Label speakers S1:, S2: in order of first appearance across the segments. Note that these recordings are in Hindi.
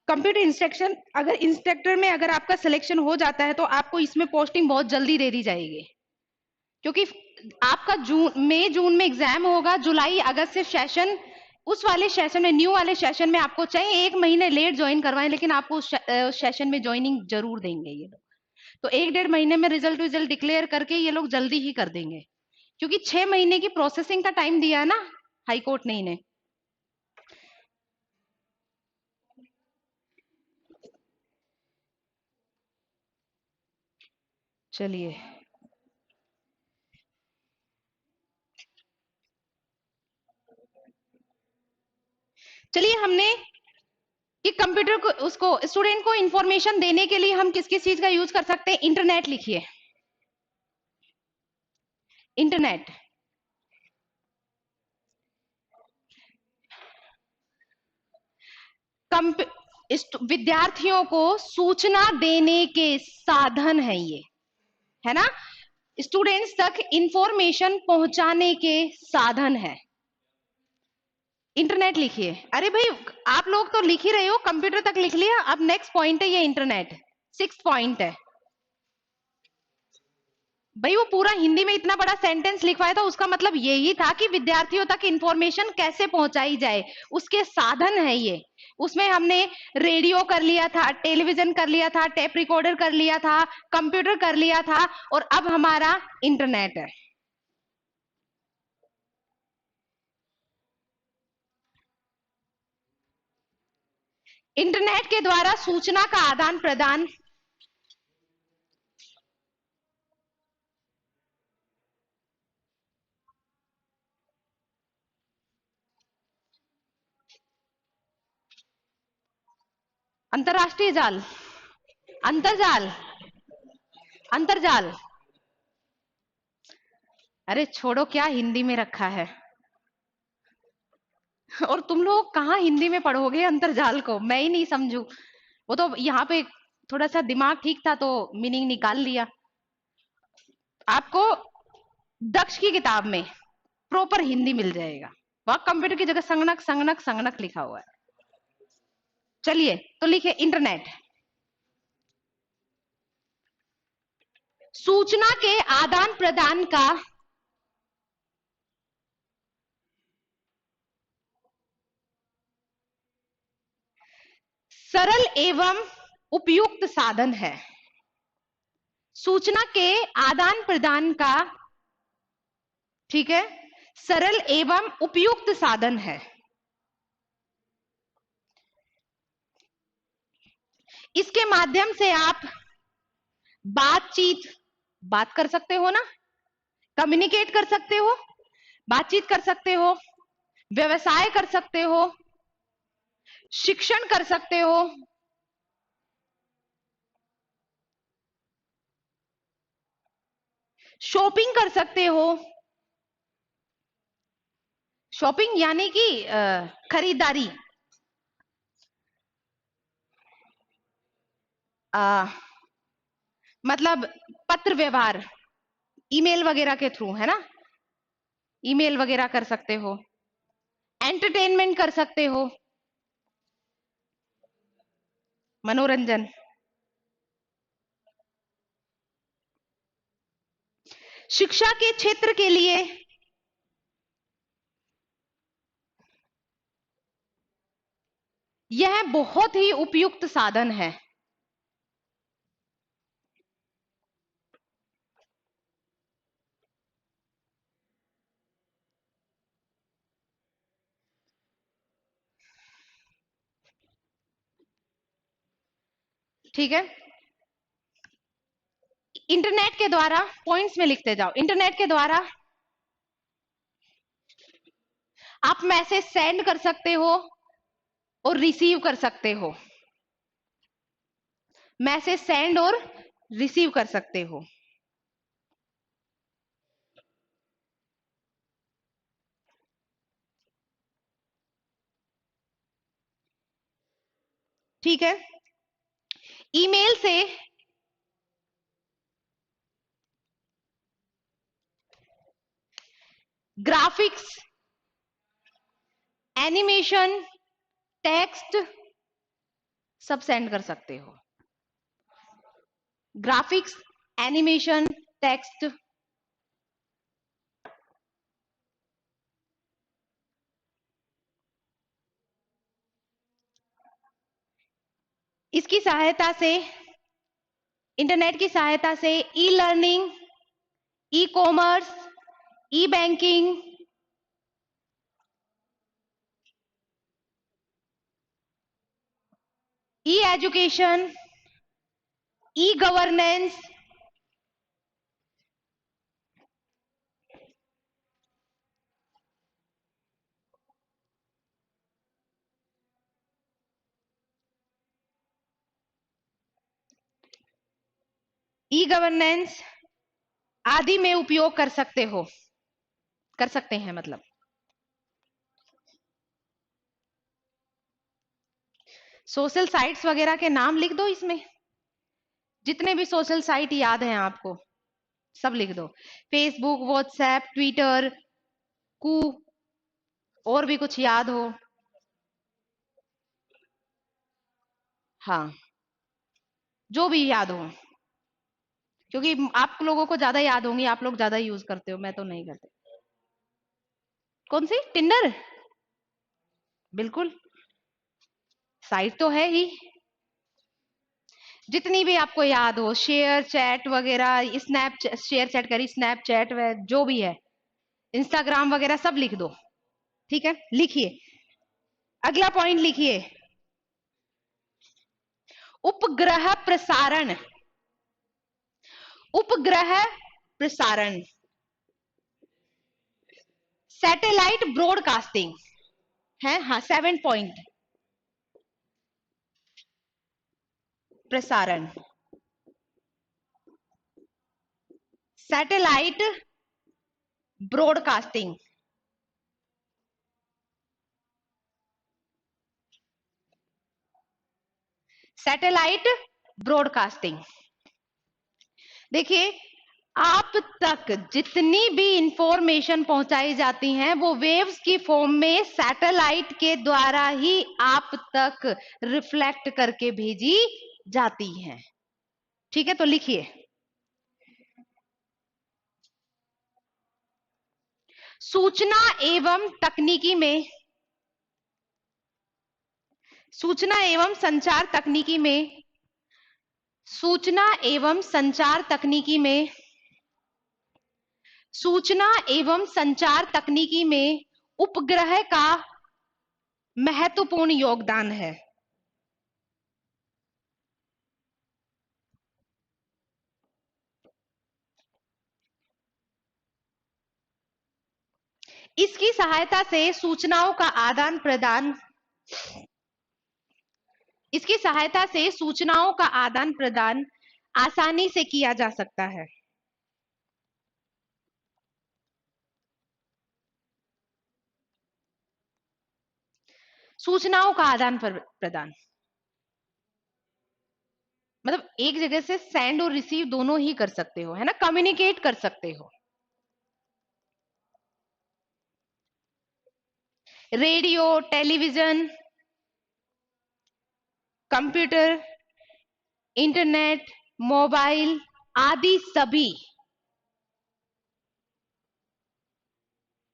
S1: कंप्यूटर इंस्ट्रक्शन अगर इंस्ट्रक्टर में अगर आपका सिलेक्शन हो जाता है तो आपको इसमें पोस्टिंग बहुत जल्दी दे दी जाएगी, क्योंकि आपका जून में एग्जाम होगा, जुलाई अगस्त से सेशन, उस वाले सेशन में, न्यू वाले सेशन में आपको चाहे 1 महीने लेट ज्वाइन करवाएं, लेकिन आपको उस सेशन में ज्वाइनिंग जरूर देंगे ये लोग। तो 1 डेढ़ महीने में रिजल्ट डिक्लेयर करके ये लोग जल्दी ही कर देंगे, क्योंकि 6 महीने की प्रोसेसिंग का टाइम दिया है ना हाई कोर्ट ने इन्हें। चलिए, हमने कि कंप्यूटर को, उसको स्टूडेंट को इंफॉर्मेशन देने के लिए हम किस किस चीज का यूज कर सकते हैं। इंटरनेट लिखिए, इंटरनेट। विद्यार्थियों को सूचना देने के साधन है ये, है ना, स्टूडेंट्स तक इंफॉर्मेशन पहुंचाने के साधन है। इंटरनेट लिखिए। अरे भाई, आप लोग तो लिख ही रहे हो, कंप्यूटर तक लिख लिया, अब नेक्स्ट पॉइंट है ये इंटरनेट, 6th पॉइंट है। भाई वो पूरा हिंदी में इतना बड़ा सेंटेंस लिखवाया था, उसका मतलब यही था कि विद्यार्थियों तक इंफॉर्मेशन कैसे पहुंचाई जाए, उसके साधन है ये। उसमें हमने रेडियो कर लिया था, टेलीविजन कर लिया था, टेप रिकॉर्डर कर लिया था, कंप्यूटर कर लिया था, और अब हमारा इंटरनेट है। इंटरनेट के द्वारा सूचना का आदान प्रदान, अंतरराष्ट्रीय जाल, अंतरजाल, अंतरजाल। अरे छोड़ो, क्या हिंदी में रखा है। और तुम लोग कहाँ हिंदी में पढ़ोगे अंतरजाल को, मैं ही नहीं समझू। वो तो यहाँ पे थोड़ा सा दिमाग ठीक था तो मीनिंग निकाल लिया। आपको दक्ष की किताब में प्रॉपर हिंदी मिल जाएगा, वहां कंप्यूटर की जगह संगणक संगणक संगणक लिखा हुआ है। चलिए, तो लिखिए इंटरनेट, सूचना के आदान प्रदान का सरल एवं उपयुक्त साधन है। सूचना के आदान प्रदान का, ठीक है, सरल एवं उपयुक्त साधन है। इसके माध्यम से आप बातचीत, बात कर सकते हो ना, कम्युनिकेट कर सकते हो, बातचीत कर सकते हो, व्यवसाय कर सकते हो, शिक्षण कर सकते हो, शॉपिंग कर सकते हो। शॉपिंग यानी कि खरीदारी, आ, मतलब पत्र व्यवहार, ईमेल वगैरह के थ्रू, है ना, ईमेल वगैरह कर सकते हो, एंटरटेनमेंट कर सकते हो, मनोरंजन। शिक्षा के क्षेत्र के लिए यह बहुत ही उपयुक्त साधन है। ठीक है, इंटरनेट के द्वारा, पॉइंट्स में लिखते जाओ, इंटरनेट के द्वारा आप मैसेज सेंड कर सकते हो और रिसीव कर सकते हो, मैसेज सेंड और रिसीव कर सकते हो। ठीक है, ईमेल से ग्राफिक्स, एनिमेशन, टेक्स्ट, सब सेंड कर सकते हो। ग्राफिक्स, एनिमेशन, टेक्स्ट, इसकी सहायता से, इंटरनेट की सहायता से e learning, e commerce, e banking, e education, e governance, e governance आदि में उपयोग कर सकते हो, कर सकते हैं मतलब। सोशल साइट्स वगैरह के नाम लिख दो इसमें, जितने भी सोशल साइट याद हैं आपको सब लिख दो। फेसबुक, व्हाट्सएप, ट्विटर, कू, और भी कुछ याद हो। हाँ, जो भी याद हो, क्योंकि आप लोगों को ज्यादा याद होंगी, आप लोग ज्यादा यूज करते हो, मैं तो नहीं करते। कौन सी? टिंडर? बिल्कुल, साइट तो है ही। जितनी भी आपको याद हो, शेयर चैट वगैरह, स्नैप शेयर चैट करी, स्नैपचैट जो भी है, इंस्टाग्राम वगैरह सब लिख दो। ठीक है, लिखिए। अगला पॉइंट लिखिए, उपग्रह प्रसारण। उपग्रह प्रसारण, सैटेलाइट ब्रॉडकास्टिंग है। हाँ, 7 पॉइंट। प्रसारण, सैटेलाइट ब्रॉडकास्टिंग, सैटेलाइट ब्रॉडकास्टिंग। देखिए, आप तक जितनी भी इंफॉर्मेशन पहुंचाई जाती हैं वो वेव्स की फॉर्म में सैटेलाइट के द्वारा ही आप तक रिफ्लेक्ट करके भेजी जाती हैं। ठीक है, तो लिखिए, सूचना एवं तकनीकी में, सूचना एवं संचार तकनीकी में, सूचना एवं संचार तकनीकी में, सूचना एवं संचार तकनीकी में उपग्रह का महत्वपूर्ण योगदान है। इसकी सहायता से सूचनाओं का आदान प्रदान, इसकी सहायता से सूचनाओं का आदान प्रदान आसानी से किया जा सकता है। सूचनाओं का आदान प्रदान मतलब एक जगह से सेंड और रिसीव दोनों ही कर सकते हो, है ना, कम्युनिकेट कर सकते हो। Radio, television, computer, internet, mobile आदि सभी,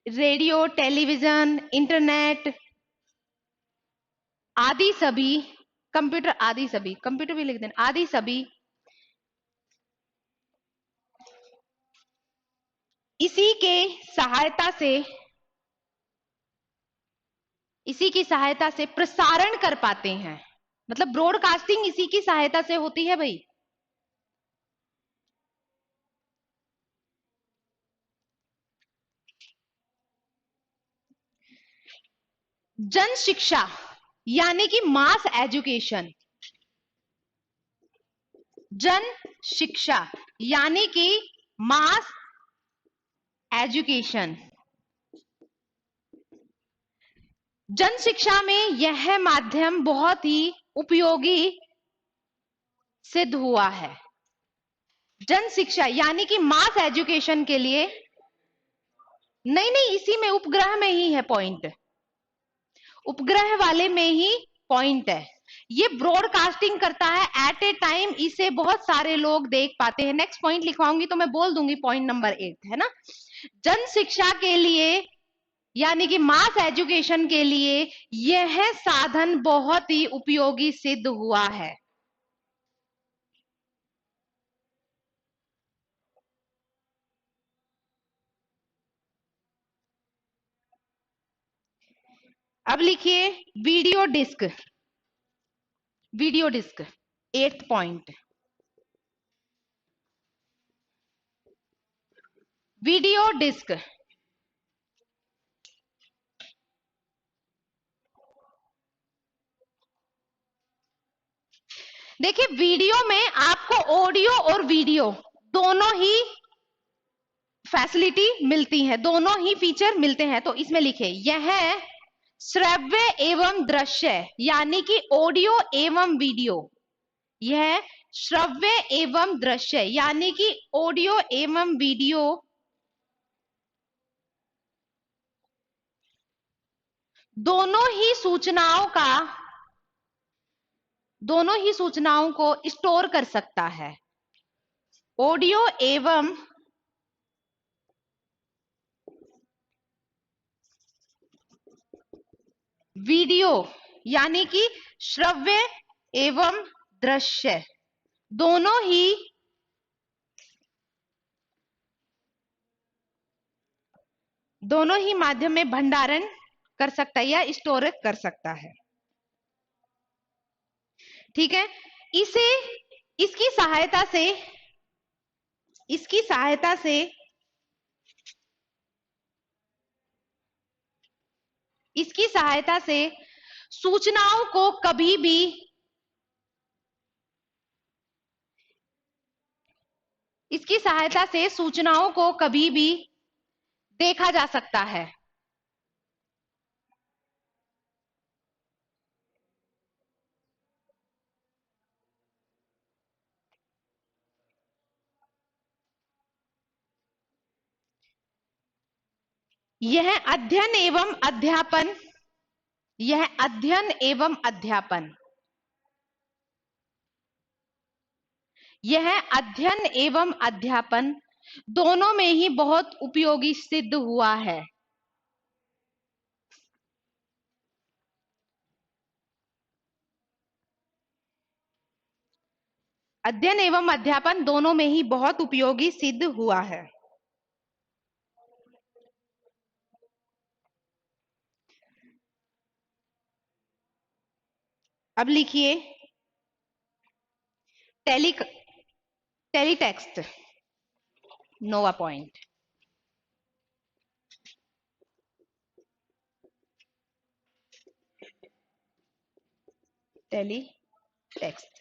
S1: रेडियो, टेलीविजन, इंटरनेट आदि सभी, कंप्यूटर आदि सभी, कंप्यूटर भी लिख देना, आदि सभी इसी के सहायता से, इसी की सहायता से प्रसारण कर पाते हैं। मतलब ब्रॉडकास्टिंग इसी की सहायता से होती है भाई। जन शिक्षा यानी कि मास एजुकेशन, जन शिक्षा यानी कि मास एजुकेशन, जन शिक्षा में यह माध्यम बहुत ही उपयोगी सिद्ध हुआ है। जन शिक्षा यानी कि मास एजुकेशन के लिए, नहीं नहीं, इसी में उपग्रह में ही है पॉइंट, उपग्रह वाले में ही पॉइंट है। ये ब्रॉडकास्टिंग करता है एट ए टाइम, इसे बहुत सारे लोग देख पाते हैं। नेक्स्ट पॉइंट लिखवाऊंगी तो मैं बोल दूंगी पॉइंट नंबर 8 है ना। जन शिक्षा के लिए यानी कि मास एजुकेशन के लिए यह साधन बहुत ही उपयोगी सिद्ध हुआ है। अब लिखिए video disc. Video disc 8th point. Video disc देखिए, वीडियो में आपको ऑडियो और वीडियो दोनों ही फैसिलिटी मिलती है, दोनों ही फीचर मिलते हैं। तो इसमें लिखे यह श्रव्य एवं दृश्य यानी कि ऑडियो एवं वीडियो, यह श्रव्य एवं दृश्य यानी कि ऑडियो एवं वीडियो दोनों ही सूचनाओं को स्टोर कर सकता है। ऑडियो एवं वीडियो यानी कि श्रव्य एवं दृश्य दोनों ही माध्यम में भंडारण कर सकता है या स्टोर कर सकता है। ठीक है, इसे इसकी सहायता से सूचनाओं को कभी भी देखा जा सकता है। यह अध्ययन एवं अध्यापन दोनों में ही बहुत उपयोगी सिद्ध हुआ है। अध्ययन एवं अध्यापन दोनों में ही बहुत उपयोगी सिद्ध हुआ है। अब लिखिए टेलीटेक्स्ट नोवा पॉइंट। टेलीटेक्स्ट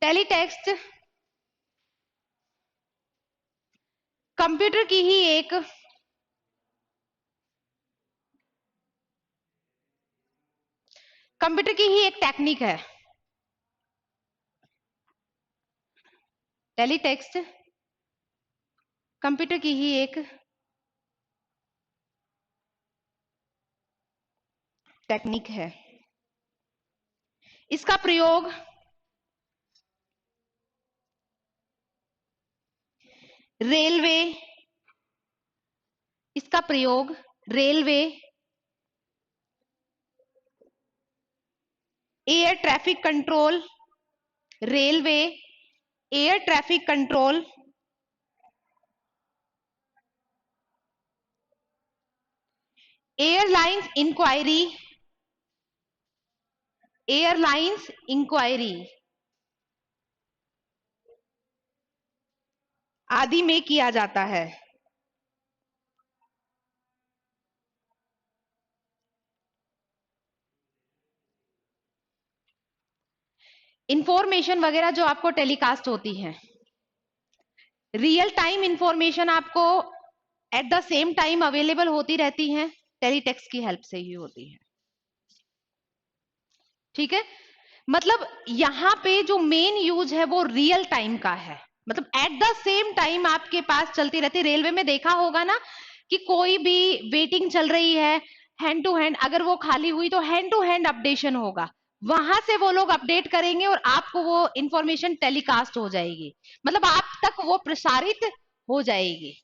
S1: टेलीटेक्स्ट कंप्यूटर की ही एक टेक्निक है। टेलीटेक्स्ट कंप्यूटर की ही एक टेक्निक है। इसका प्रयोग railway air traffic control airlines enquiry आदि में किया जाता है। इंफॉर्मेशन वगैरह जो आपको टेलीकास्ट होती है, रियल टाइम इंफॉर्मेशन आपको at the same time available होती रहती है, टेलीटेक्स्ट की हेल्प से ही होती है। ठीक है, मतलब यहाँ पे जो मेन यूज है वो रियल टाइम का है, मतलब एट द सेम टाइम आपके पास चलती रहती है। रेलवे में देखा होगा ना कि कोई भी वेटिंग चल रही है, हैंड टू हैंड अगर वो खाली हुई तो हैंड टू हैंड अपडेशन होगा, वहां से वो लोग अपडेट करेंगे और आपको वो इंफॉर्मेशन टेलीकास्ट हो जाएगी, मतलब आप तक वो प्रसारित हो जाएगी,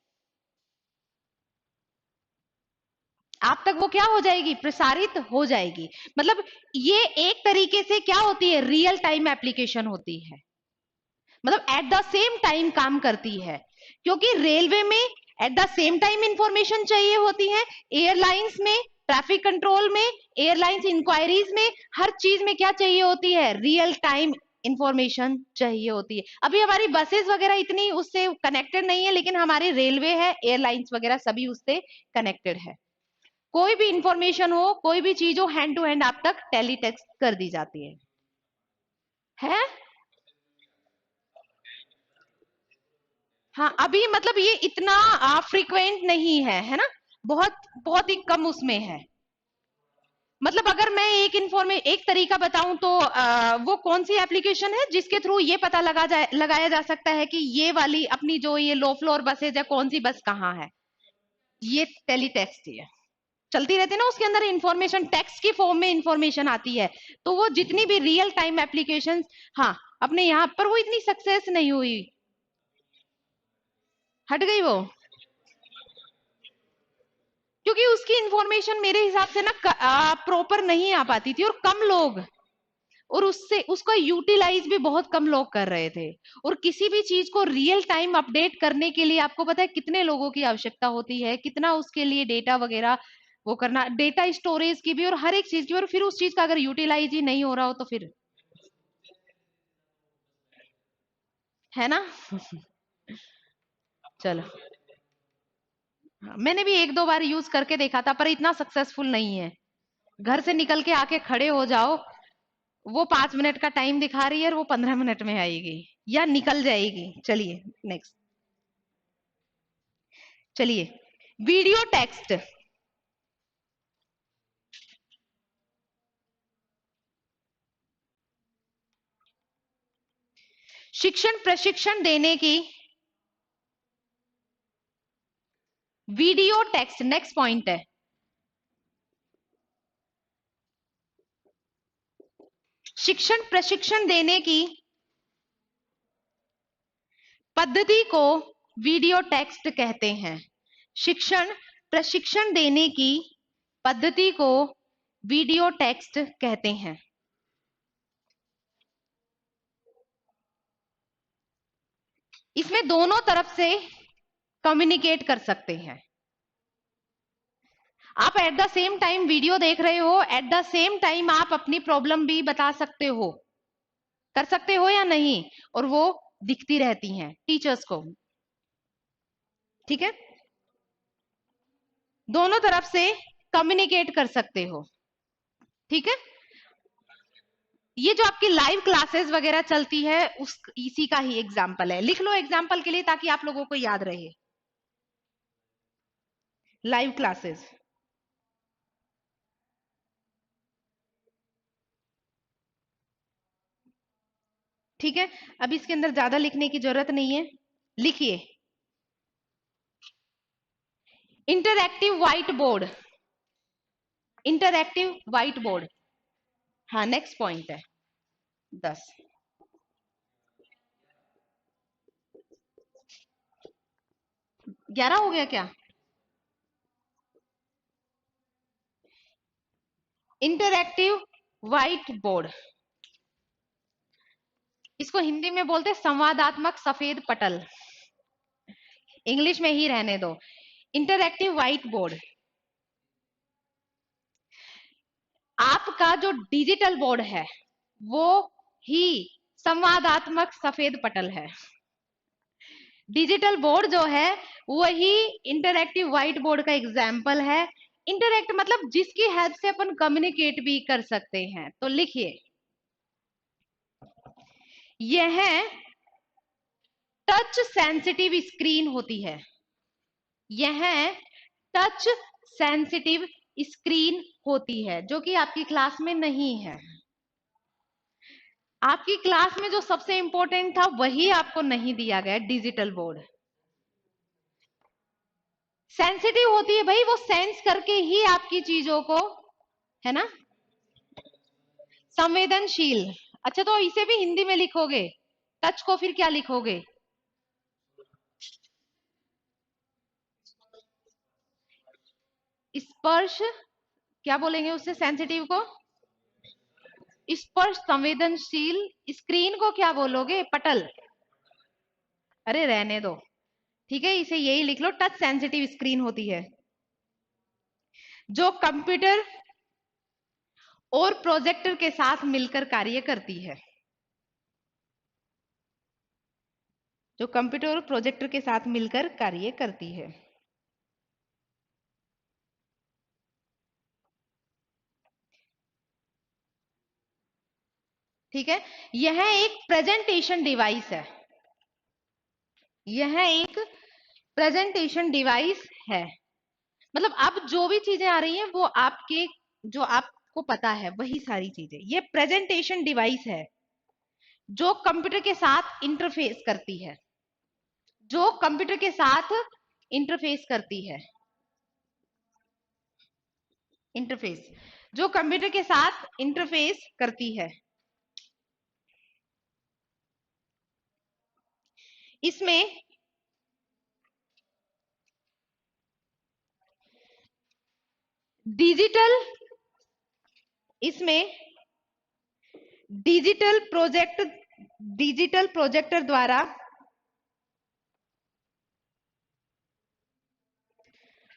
S1: आप तक वो क्या हो जाएगी, प्रसारित हो जाएगी। मतलब ये एक तरीके से क्या होती है, रियल टाइम एप्लीकेशन होती है, मतलब एट द सेम टाइम काम करती है, क्योंकि रेलवे में at the same time information चाहिए होती है, एयरलाइंस में, ट्रैफिक कंट्रोल में, एयरलाइंस इंक्वायरीज में, हर चीज में क्या चाहिए होती है, रियल टाइम इंफॉर्मेशन चाहिए होती है। अभी हमारी बसेस वगैरह इतनी उससे कनेक्टेड नहीं है, लेकिन हमारी रेलवे है, एयरलाइंस वगैरह सभी उससे कनेक्टेड है। कोई भी इंफॉर्मेशन हो, कोई भी चीज हो, हैंड टू हैंड आप तक टेलीटेक्स्ट कर दी जाती है? हाँ, अभी मतलब ये इतना फ्रीक्वेंट नहीं है ना, बहुत बहुत ही कम उसमें है। मतलब अगर मैं एक तरीका बताऊं तो वो कौन सी एप्लीकेशन है जिसके थ्रू ये पता लगाया जा सकता है कि ये वाली अपनी जो ये लो फ्लोर बसेज है, कौन सी बस कहाँ है, ये टेलीटेक्स्ट ही है। चलती रहती है ना, उसके अंदर इंफॉर्मेशन टेक्स्ट की फॉर्म में इंफॉर्मेशन आती है, तो वो जितनी भी रियल टाइम एप्लीकेशन, हाँ, अपने यहाँ पर वो इतनी सक्सेस नहीं हुई, हट गई वो, क्योंकि उसकी इंफॉर्मेशन मेरे हिसाब से ना प्रॉपर नहीं आ पाती थी, और कम लोग, और उससे उसका यूटिलाइज भी बहुत कम लोग कर रहे थे। और किसी भी चीज को रियल टाइम अपडेट करने के लिए आपको पता है कितने लोगों की आवश्यकता होती है, कितना उसके लिए डेटा वगैरह वो करना, डेटा स्टोरेज की भी और हर एक चीज की, और फिर उस चीज का अगर यूटिलाइज ही नहीं हो रहा हो तो फिर, है ना। चलो, मैंने भी एक दो बार यूज करके देखा था पर इतना सक्सेसफुल नहीं है। घर से निकल के आके खड़े हो जाओ, वो 5 मिनट का टाइम दिखा रही है और वो 15 मिनट में आएगी या निकल जाएगी। चलिए नेक्स्ट, चलिए, वीडियो टेक्स्ट। शिक्षण प्रशिक्षण देने की, वीडियो टेक्स्ट नेक्स्ट पॉइंट है, शिक्षण प्रशिक्षण देने की पद्धति को वीडियो टेक्स्ट कहते हैं। शिक्षण प्रशिक्षण देने की पद्धति को वीडियो टेक्स्ट कहते हैं। इसमें दोनों तरफ से कम्युनिकेट कर सकते हैं। आप at the same time video देख रहे हो, एट द सेम टाइम आप अपनी प्रॉब्लम भी बता सकते हो, कर सकते हो या नहीं, और वो दिखती रहती हैं टीचर्स को। ठीक है, दोनों तरफ से कम्युनिकेट कर सकते हो। ठीक है, ये जो आपकी लाइव क्लासेस वगैरह चलती है उस इसी का ही एग्जाम्पल है, लिख लो एग्जाम्पल के लिए ताकि आप लोगों को याद रहे। लाइव क्लासेस, ठीक है, अब इसके अंदर ज्यादा लिखने की जरूरत नहीं है, लिखिए, interactive white board, interactive white board, हाँ नेक्स्ट पॉइंट है 10। ग्यारह हो गया क्या? इंटरएक्टिव व्हाइट बोर्ड, इसको हिंदी में बोलते हैं संवादात्मक सफेद पटल, इंग्लिश में ही रहने दो। इंटरएक्टिव व्हाइट बोर्ड, आपका जो डिजिटल बोर्ड है वो ही संवादात्मक सफेद पटल है। डिजिटल बोर्ड जो है वही इंटरएक्टिव व्हाइट बोर्ड का एग्जाम्पल है। इंटरएक्ट मतलब जिसकी हेल्प से अपन कम्युनिकेट भी कर सकते हैं। तो लिखिए, यह टच सेंसिटिव स्क्रीन होती है, यह टच सेंसिटिव स्क्रीन होती है, जो कि आपकी क्लास में नहीं है। आपकी क्लास में जो सबसे इंपॉर्टेंट था वही आपको नहीं दिया गया, डिजिटल बोर्ड। सेंसिटिव होती है भाई, वो सेंस करके ही आपकी चीजों को, है ना। संवेदनशील, अच्छा तो इसे भी हिंदी में लिखोगे, टच को फिर क्या लिखोगे? स्पर्श, क्या बोलेंगे उससे सेंसिटिव को? स्पर्श संवेदनशील। स्क्रीन को क्या बोलोगे? पटल। अरे रहने दो, ठीक है, इसे यही लिख लो, टच सेंसिटिव स्क्रीन होती है जो कंप्यूटर और प्रोजेक्टर के साथ मिलकर कार्य करती है, जो कंप्यूटर और प्रोजेक्टर के साथ मिलकर कार्य करती है। ठीक है, यह एक प्रेजेंटेशन डिवाइस है, यह एक प्रेजेंटेशन डिवाइस है। मतलब अब जो भी चीजें आ रही हैं वो आपके, जो आपको पता है वही सारी चीजें, ये प्रेजेंटेशन डिवाइस है जो कंप्यूटर के साथ इंटरफेस करती है, जो कंप्यूटर के साथ इंटरफेस करती है, इंटरफेस, जो कंप्यूटर के साथ इंटरफेस करती है। इसमें डिजिटल, इसमें डिजिटल प्रोजेक्ट, डिजिटल प्रोजेक्टर द्वारा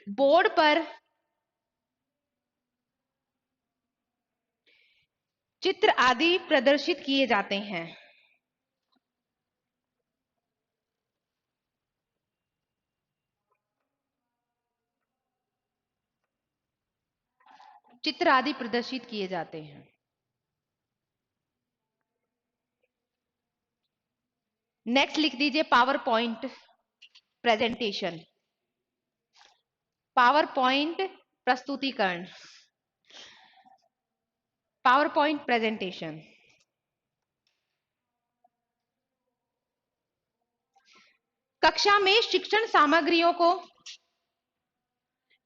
S1: बोर्ड पर चित्र आदि प्रदर्शित किए जाते हैं। चित्र आदि प्रदर्शित किए जाते हैं। नेक्स्ट लिख दीजिए power point presentation, power point प्रस्तुतिकरण, पावर पॉइंट प्रेजेंटेशन। कक्षा में शिक्षण सामग्रियों को,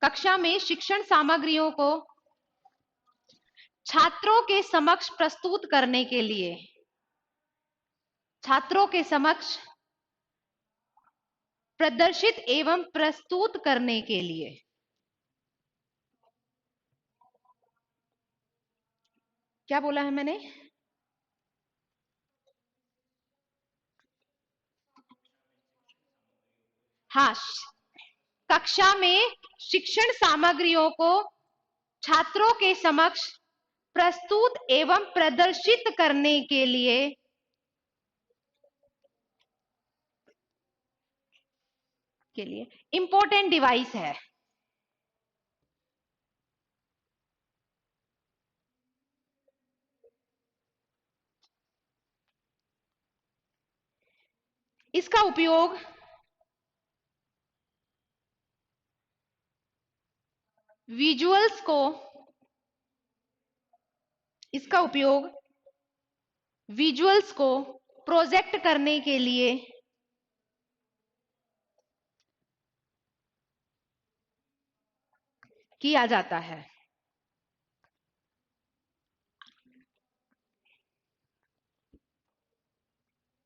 S1: कक्षा में शिक्षण सामग्रियों को छात्रों के समक्ष प्रस्तुत करने के लिए, छात्रों के समक्ष प्रदर्शित एवं प्रस्तुत करने के लिए, क्या बोला है मैंने? हाँ, कक्षा में शिक्षण सामग्रियों को छात्रों के समक्ष प्रस्तुत एवं प्रदर्शित करने के लिए इंपॉर्टेंट डिवाइस है। इसका उपयोग विजुअल्स को, इसका उपयोग विजुअल्स को प्रोजेक्ट करने के लिए किया जाता है।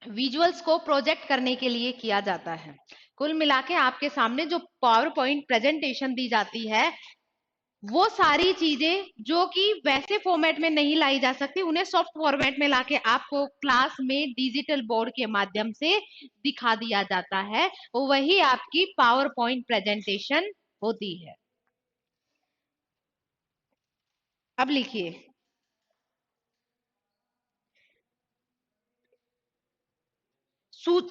S1: विजुअल्स को प्रोजेक्ट करने के लिए किया जाता है। कुल मिला के आपके सामने जो पावर पॉइंट प्रेजेंटेशन दी जाती है, वो सारी चीजें जो कि वैसे फॉर्मेट में नहीं लाई जा सकती, उन्हें सॉफ्ट फॉर्मेट में लाके आपको क्लास में डिजिटल बोर्ड के माध्यम से दिखा दिया जाता है, वही आपकी पावर पॉइंट प्रेजेंटेशन होती है। अब लिखिए,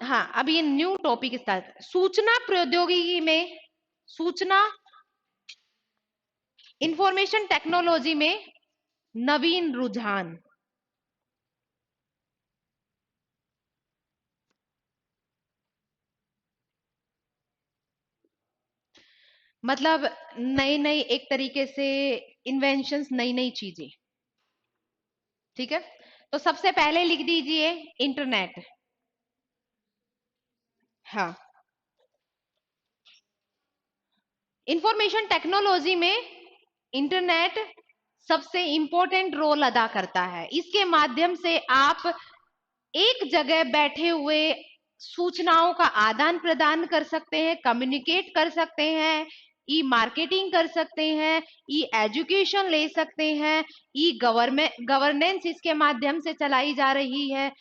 S1: हाँ अब ये न्यू टॉपिक स्टार्ट, सूचना प्रौद्योगिकी में, सूचना इंफॉर्मेशन टेक्नोलॉजी में नवीन रुझान। मतलब नई नई एक तरीके से इन्वेंशंस, नई नई चीजें, ठीक है। तो सबसे पहले लिख दीजिए इंटरनेट। हाँ, इंफॉर्मेशन टेक्नोलॉजी में इंटरनेट सबसे इंपॉर्टेंट रोल अदा करता है। इसके माध्यम से आप एक जगह बैठे हुए सूचनाओं का आदान प्रदान कर सकते हैं, कम्युनिकेट कर सकते हैं, ई मार्केटिंग कर सकते हैं, ई एजुकेशन ले सकते हैं, ई गवर्नेंस इसके माध्यम से चलाई जा रही है।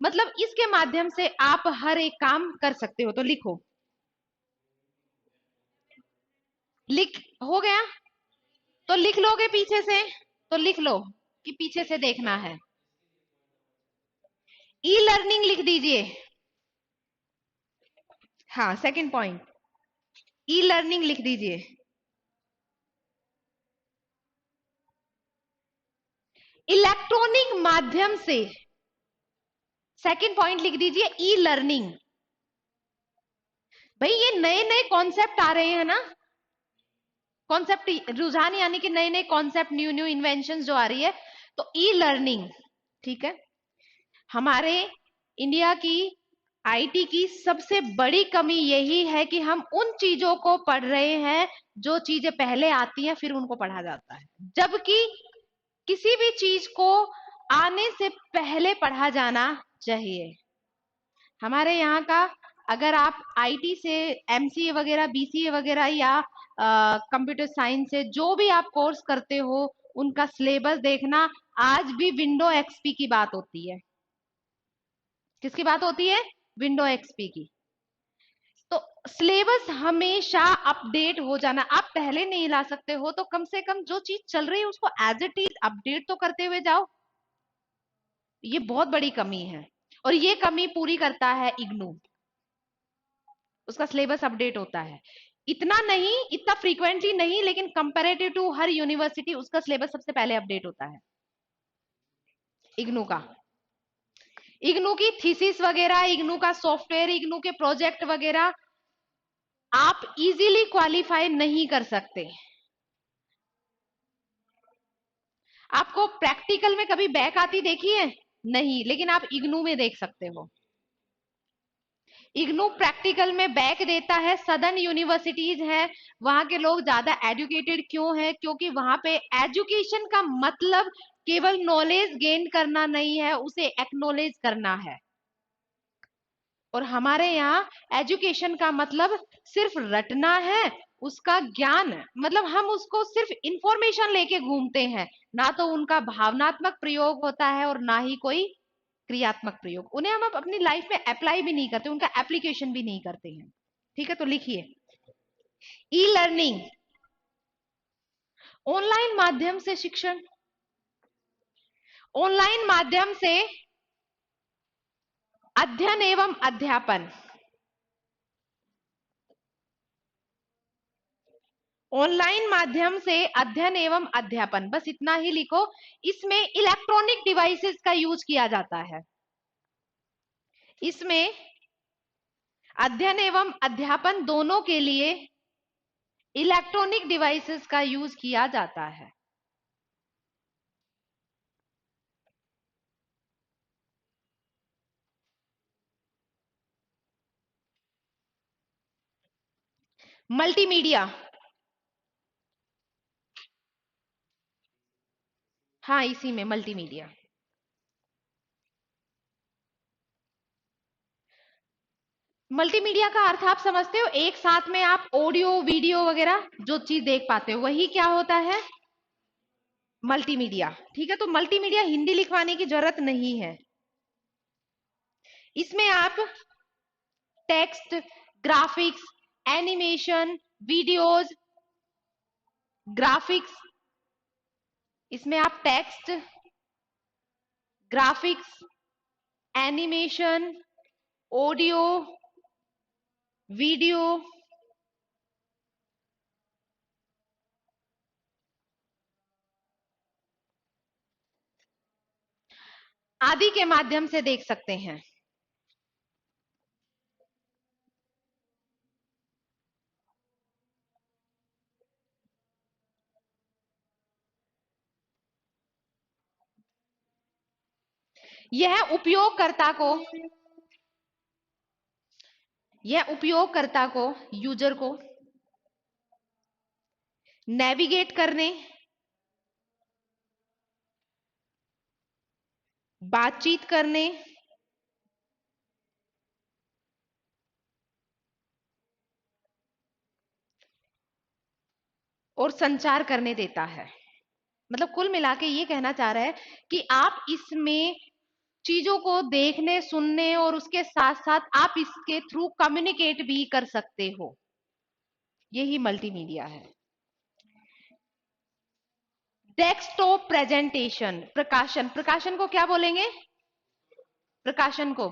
S1: मतलब इसके माध्यम से आप हर एक काम कर सकते हो। तो लिखो, लिख हो गया? तो लिख लोगे पीछे से? तो लिख लो कि पीछे से देखना है। ई लर्निंग लिख दीजिए। हाँ, सेकंड पॉइंट, ई लर्निंग लिख दीजिए। इलेक्ट्रॉनिक माध्यम से, सेकंड पॉइंट लिख दीजिए ई लर्निंग। भाई ये नए नए कॉन्सेप्ट आ रहे हैं ना, कॉन्सेप्ट रुझान, यानी कि नए नए कॉन्सेप्ट, न्यू न्यू इन्वेंशन जो आ रही है, तो ई लर्निंग। ठीक है, हमारे इंडिया की आईटी की सबसे बड़ी कमी यही है कि हम उन चीजों को पढ़ रहे हैं जो चीजें पहले आती हैं, फिर उनको पढ़ा जाता है, जबकि किसी भी चीज को आने से पहले पढ़ा जाना चाहिए। हमारे यहाँ का, अगर आप आईटी से एमसीए वगैरह, बीसीए वगैरह, या कंप्यूटर साइंस से जो भी आप कोर्स करते हो, उनका सिलेबस देखना, आज भी विंडो एक्सपी की बात होती है। किसकी बात होती है? विंडो एक्सपी की। तो सिलेबस हमेशा अपडेट हो जाना, आप पहले नहीं ला सकते हो तो कम से कम जो चीज चल रही है उसको एज इट इज अपडेट तो करते हुए जाओ। ये बहुत बड़ी कमी है, और ये कमी पूरी करता है इग्नू। उसका सिलेबस अपडेट होता है, इतना नहीं, इतना फ्रीक्वेंटली नहीं, लेकिन कंपैरेटिव टू हर यूनिवर्सिटी उसका सिलेबस सबसे पहले अपडेट होता है इग्नू का। इग्नू की थीसिस वगैरह, इग्नू का सॉफ्टवेयर, इग्नू के प्रोजेक्ट वगैरह आप इजीली क्वालिफाई नहीं कर सकते। आपको प्रैक्टिकल में कभी बैक आती देखी है? नहीं, लेकिन आप इग्नू में देख सकते हो। इग्नू प्रैक्टिकल में बैक देता है। सदर्न यूनिवर्सिटीज है, वहां के लोग ज्यादा एजुकेटेड क्यों है? क्योंकि वहां पे एजुकेशन का मतलब केवल नॉलेज गेन करना नहीं है, उसे एक्नॉलेज करना है। और हमारे यहाँ एजुकेशन का मतलब सिर्फ रटना है, उसका ज्ञान, मतलब हम उसको सिर्फ इंफॉर्मेशन लेके घूमते हैं, ना तो उनका भावनात्मक प्रयोग होता है और ना ही कोई क्रियात्मक प्रयोग। उन्हें हम अपनी लाइफ में अप्लाई भी नहीं करते, उनका एप्लीकेशन भी नहीं करते हैं। ठीक है, तो लिखिए ई लर्निंग, ऑनलाइन माध्यम से शिक्षण, ऑनलाइन माध्यम से अध्ययन एवं अध्यापन, ऑनलाइन माध्यम से अध्ययन एवं अध्यापन, बस इतना ही लिखो। इसमें इलेक्ट्रॉनिक डिवाइसेस का यूज किया जाता है। इसमें अध्ययन एवं अध्यापन दोनों के लिए इलेक्ट्रॉनिक डिवाइसेस का यूज किया जाता है। मल्टीमीडिया, हाँ इसी में मल्टीमीडिया। मल्टीमीडिया का अर्थ आप समझते हो? एक साथ में आप ऑडियो वीडियो वगैरह जो चीज देख पाते हो, वही क्या होता है? मल्टीमीडिया। ठीक है, तो मल्टीमीडिया हिंदी लिखवाने की जरूरत नहीं है। इसमें आप text, graphics, animation, videos, graphics, इसमें आप text, graphics, animation, audio, video, आदि के माध्यम से देख सकते हैं। यह उपयोगकर्ता को यूजर को नेविगेट करने, बातचीत करने, और संचार करने देता है। मतलब कुल मिला के ये कहना चाह रहा है कि आप इसमें चीजों को देखने, सुनने और उसके साथ साथ आप इसके थ्रू कम्युनिकेट भी कर सकते हो। यही मल्टीमीडिया है। डेस्कटॉप प्रेजेंटेशन, प्रकाशन को क्या बोलेंगे? प्रकाशन को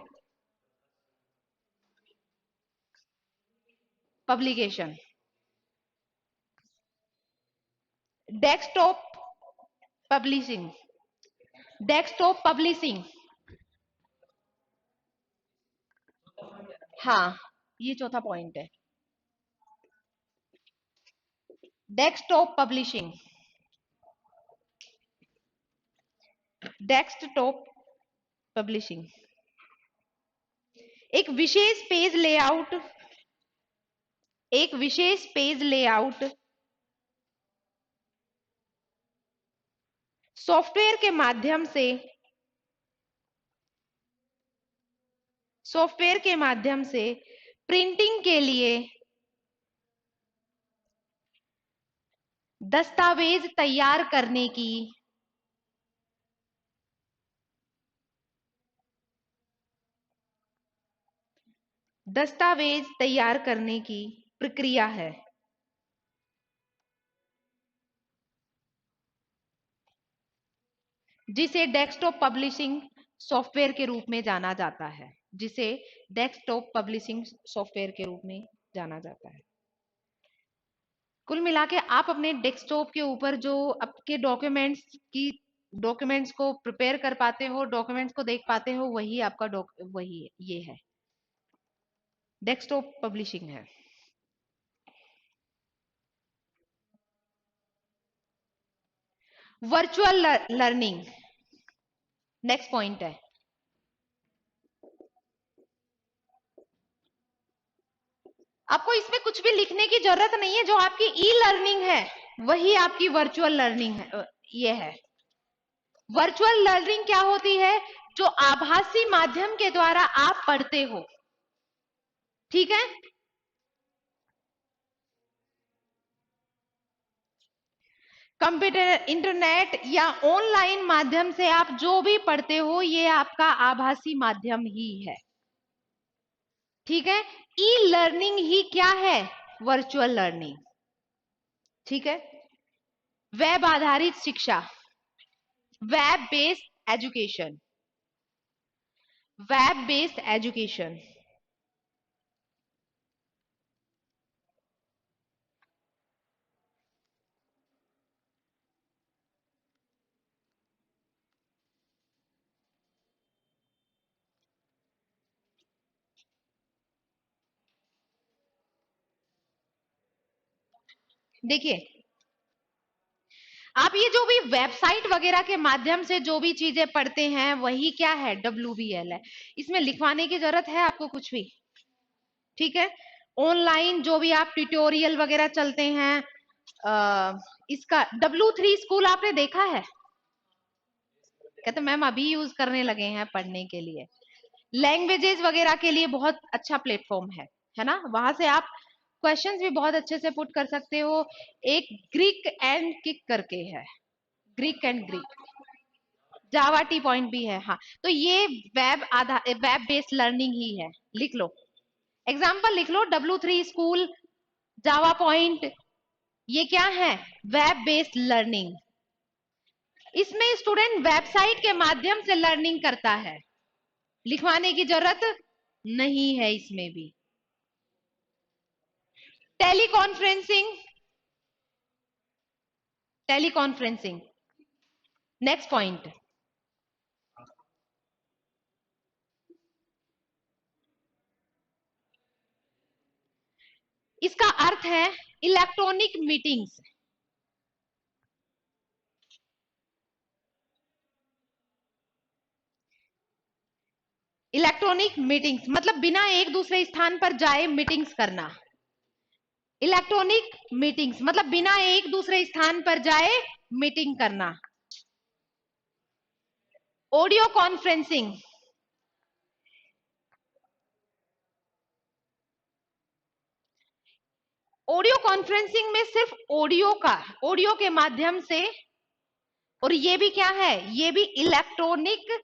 S1: publication. Desktop publishing, desktop publishing. हाँ, ये चौथा पॉइंट है। Desktop publishing, desktop publishing. एक विशेष पेज लेआउट सॉफ्टवेयर के माध्यम से प्रिंटिंग के लिए दस्तावेज तैयार करने की प्रक्रिया है, जिसे डेस्कटॉप पब्लिशिंग सॉफ्टवेयर के रूप में जाना जाता है। कुल मिला के आप अपने डेस्कटॉप के ऊपर जो आपके डॉक्यूमेंट्स को प्रिपेयर कर पाते हो, डॉक्यूमेंट्स को देख पाते हो, वही आपका वही ये है, डेस्कटॉप पब्लिशिंग है। वर्चुअल लर्निंग नेक्स्ट पॉइंट है। आपको इसमें कुछ भी लिखने की जरूरत नहीं है। जो आपकी ई लर्निंग है वही आपकी वर्चुअल लर्निंग है। ये है वर्चुअल लर्निंग। क्या होती है? जो आभासी माध्यम के द्वारा आप पढ़ते हो, ठीक है। कंप्यूटर, इंटरनेट या ऑनलाइन माध्यम से आप जो भी पढ़ते हो, ये आपका आभासी माध्यम ही है, ठीक है। ई लर्निंग ही क्या है? वर्चुअल लर्निंग, ठीक है। वेब आधारित शिक्षा, web based education, web based education. देखिए, आप ये जो भी वेबसाइट वगैरह के माध्यम से जो भी चीजें पढ़ते हैं, वही क्या है? WBL है। इसमें लिखवाने की जरूरत है आपको कुछ भी, ठीक है। ऑनलाइन जो भी आप ट्यूटोरियल वगैरह चलते हैं, इसका W3 स्कूल आपने देखा है? कहते मैम अभी यूज करने लगे हैं पढ़ने के लिए। लैंग्वेजेस वगैरह के लिए बहुत अच्छा प्लेटफॉर्म है ना। वहां से आप क्वेश्चंस भी बहुत अच्छे से पुट कर सकते हो। एक ग्रीक एंड किक करके है, Greek and Greek, Java T point भी है। हाँ, तो ये वेब बेस्ड लर्निंग ही है। लिख लो, एग्जाम्पल लिख लो, W3 स्कूल, जावा पॉइंट, ये क्या है? Web based learning. इसमें स्टूडेंट वेबसाइट के माध्यम से लर्निंग करता है, लिखवाने की जरूरत नहीं है इसमें भी। Teleconferencing, teleconferencing next point. इसका अर्थ है इलेक्ट्रॉनिक मीटिंग्स। इलेक्ट्रॉनिक मीटिंग्स मतलब बिना एक दूसरे स्थान पर जाए मीटिंग्स करना। इलेक्ट्रॉनिक मीटिंग्स मतलब बिना एक दूसरे स्थान पर जाए मीटिंग करना। ऑडियो कॉन्फ्रेंसिंग, ऑडियो कॉन्फ्रेंसिंग में सिर्फ ऑडियो के माध्यम से, और ये भी क्या है, ये भी इलेक्ट्रॉनिक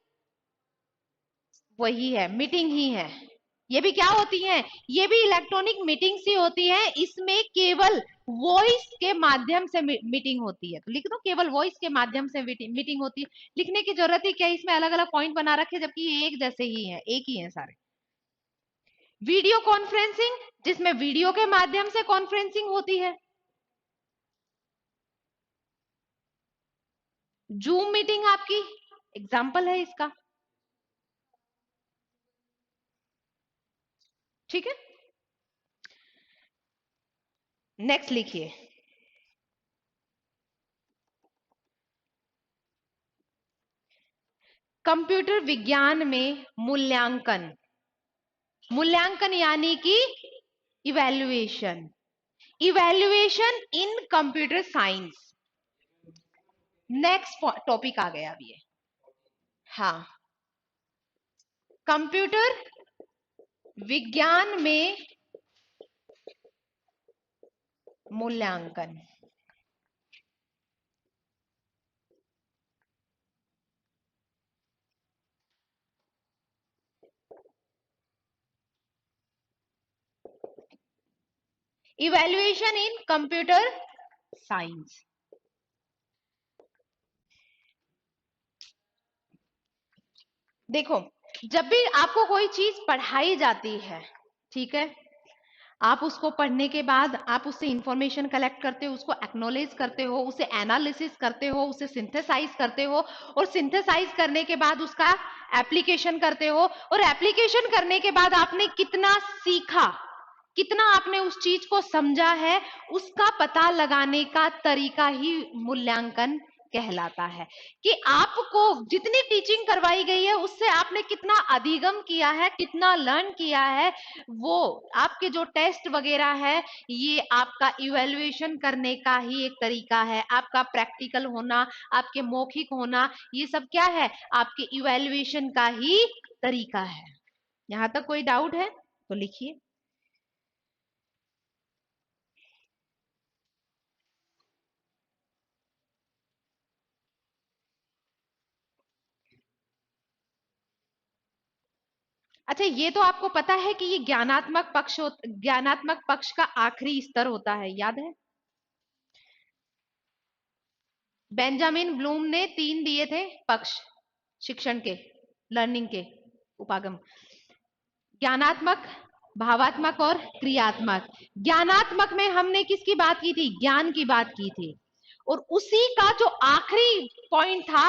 S1: वही है, मीटिंग ही है। ये भी क्या होती है, ये भी इलेक्ट्रॉनिक मीटिंग ही होती है। इसमें केवल वॉइस के माध्यम से मीटिंग होती है। तो लिख दो केवल वॉइस के माध्यम से मीटिंग होती है। लिखने की जरूरत ही क्या है, इसमें अलग अलग पॉइंट बना रखे जबकि ये एक जैसे ही है, एक ही है सारे। वीडियो कॉन्फ्रेंसिंग जिसमें वीडियो के माध्यम से कॉन्फ्रेंसिंग होती है। जूम मीटिंग आपकी एग्जाम्पल है इसका। ठीक है, नेक्स्ट लिखिए। कंप्यूटर विज्ञान में मूल्यांकन, मूल्यांकन यानी कि evaluation, evaluation in computer science. Next topic आ गया अभी ये। हाँ, कंप्यूटर विज्ञान में मूल्यांकन। Evaluation in computer science. देखो, जब भी आपको कोई चीज पढ़ाई जाती है, ठीक है, आप उसको पढ़ने के बाद आप उससे इंफॉर्मेशन कलेक्ट करते हो, उसको एक्नॉलेज करते हो, उसे एनालिसिस करते हो, उसे सिंथेसाइज करते हो, और सिंथेसाइज करने के बाद उसका एप्लीकेशन करते हो, और एप्लीकेशन करने के बाद आपने कितना सीखा, कितना आपने उस चीज को समझा है, उसका पता लगाने का तरीका ही मूल्यांकन कहलाता है। कि आपको जितनी टीचिंग करवाई गई है उससे आपने कितना अधिगम किया है, कितना लर्न किया है, वो आपके जो टेस्ट वगैरह है, ये आपका इवैल्यूएशन करने का ही एक तरीका है। आपका प्रैक्टिकल होना, आपके मौखिक होना, ये सब क्या है, आपके इवैल्यूएशन का ही तरीका है। यहां तक कोई डाउट है तो लिखिए। अच्छा, ये तो आपको पता है कि ये ज्ञानात्मक पक्ष का आखिरी स्तर होता है, याद है? बेंजामिन ब्लूम ने 3 दिए थे पक्ष शिक्षण के, लर्निंग के उपागम, ज्ञानात्मक, भावात्मक और क्रियात्मक। ज्ञानात्मक में हमने किसकी बात की थी, ज्ञान की बात की थी। और उसी का जो आखिरी पॉइंट था,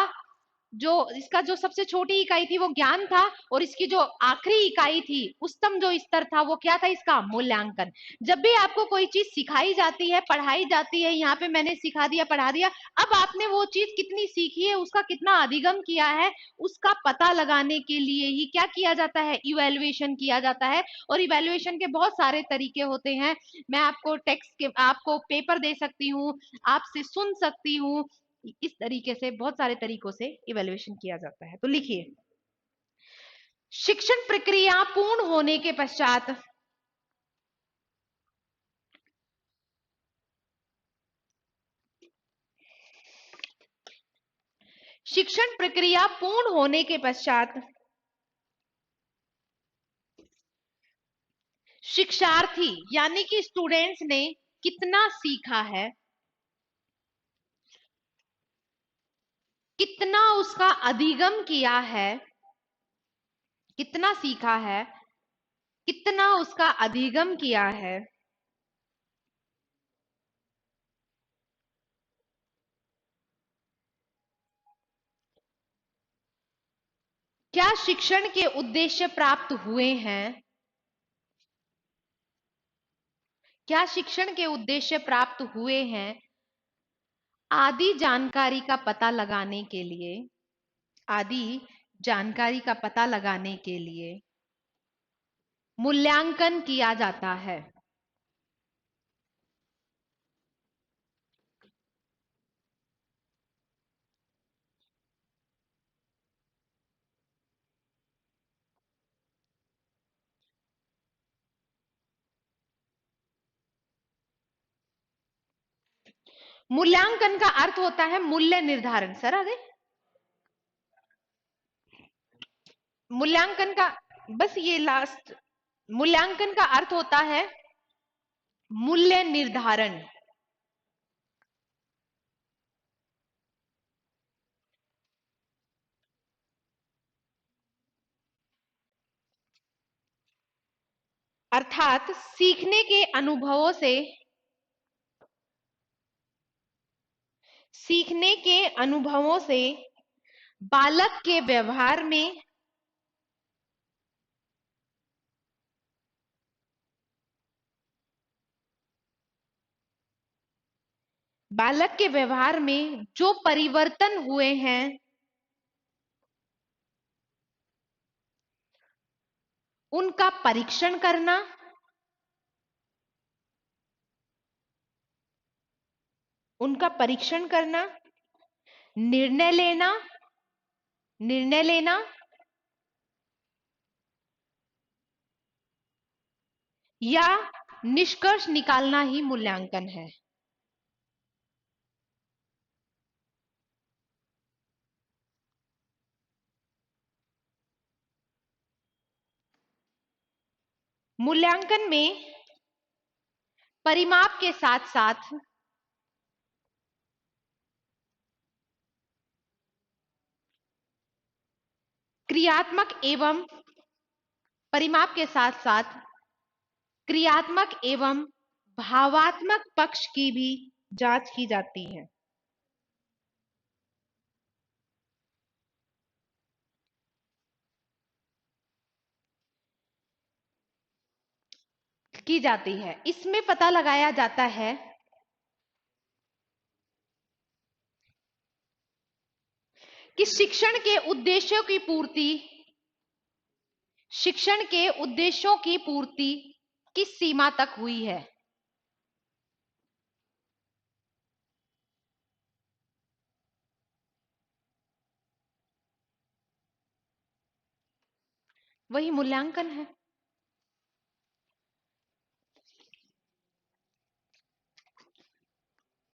S1: जो इसका जो सबसे छोटी इकाई थी वो ज्ञान था, और इसकी जो आखिरी इकाई थी, उच्चतम जो स्तर था, वो क्या था, इसका मूल्यांकन। जब भी आपको कोई चीज सिखाई जाती है, पढ़ाई जाती है, यहाँ पे मैंने सिखा दिया, पढ़ा दिया, अब आपने वो चीज कितनी सीखी है, उसका कितना अधिगम किया है, उसका पता लगाने के लिए ही क्या किया जाता है, इवैल्यूएशन किया जाता है। और इवैल्यूएशन के बहुत सारे तरीके होते हैं। मैं आपको टेक्स्ट के, आपको पेपर दे सकती हूँ, आपसे सुन सकती हूँ, इस तरीके से बहुत सारे तरीकों से इवैल्यूएशन किया जाता है। तो लिखिए, शिक्षण प्रक्रिया पूर्ण होने के पश्चात शिक्षण प्रक्रिया पूर्ण होने के पश्चात शिक्षार्थी यानी कि स्टूडेंट्स ने कितना सीखा है, कितना उसका अधिगम किया है, कितना सीखा है, कितना उसका अधिगम किया है, क्या शिक्षण के उद्देश्य प्राप्त हुए हैं, क्या शिक्षण के उद्देश्य प्राप्त हुए हैं, आदि जानकारी का पता लगाने के लिए, आदि जानकारी का पता लगाने के लिए मूल्यांकन किया जाता है। मूल्यांकन का अर्थ होता है मूल्य निर्धारण। सर आगे मूल्यांकन का, बस ये लास्ट, मूल्यांकन का अर्थ होता है मूल्य निर्धारण। अर्थात सीखने के अनुभवों से बालक के व्यवहार में जो परिवर्तन हुए हैं उनका परीक्षण करना, निर्णय लेना, निर्णय लेना या निष्कर्ष निकालना ही मूल्यांकन है। मूल्यांकन में परिमाप के साथ साथ क्रियात्मक एवं परिमाप के साथ साथ क्रियात्मक एवं भावात्मक पक्ष की भी जांच की जाती है। इसमें पता लगाया जाता है कि शिक्षण के उद्देश्यों की पूर्ति किस सीमा तक हुई है। वही मूल्यांकन है।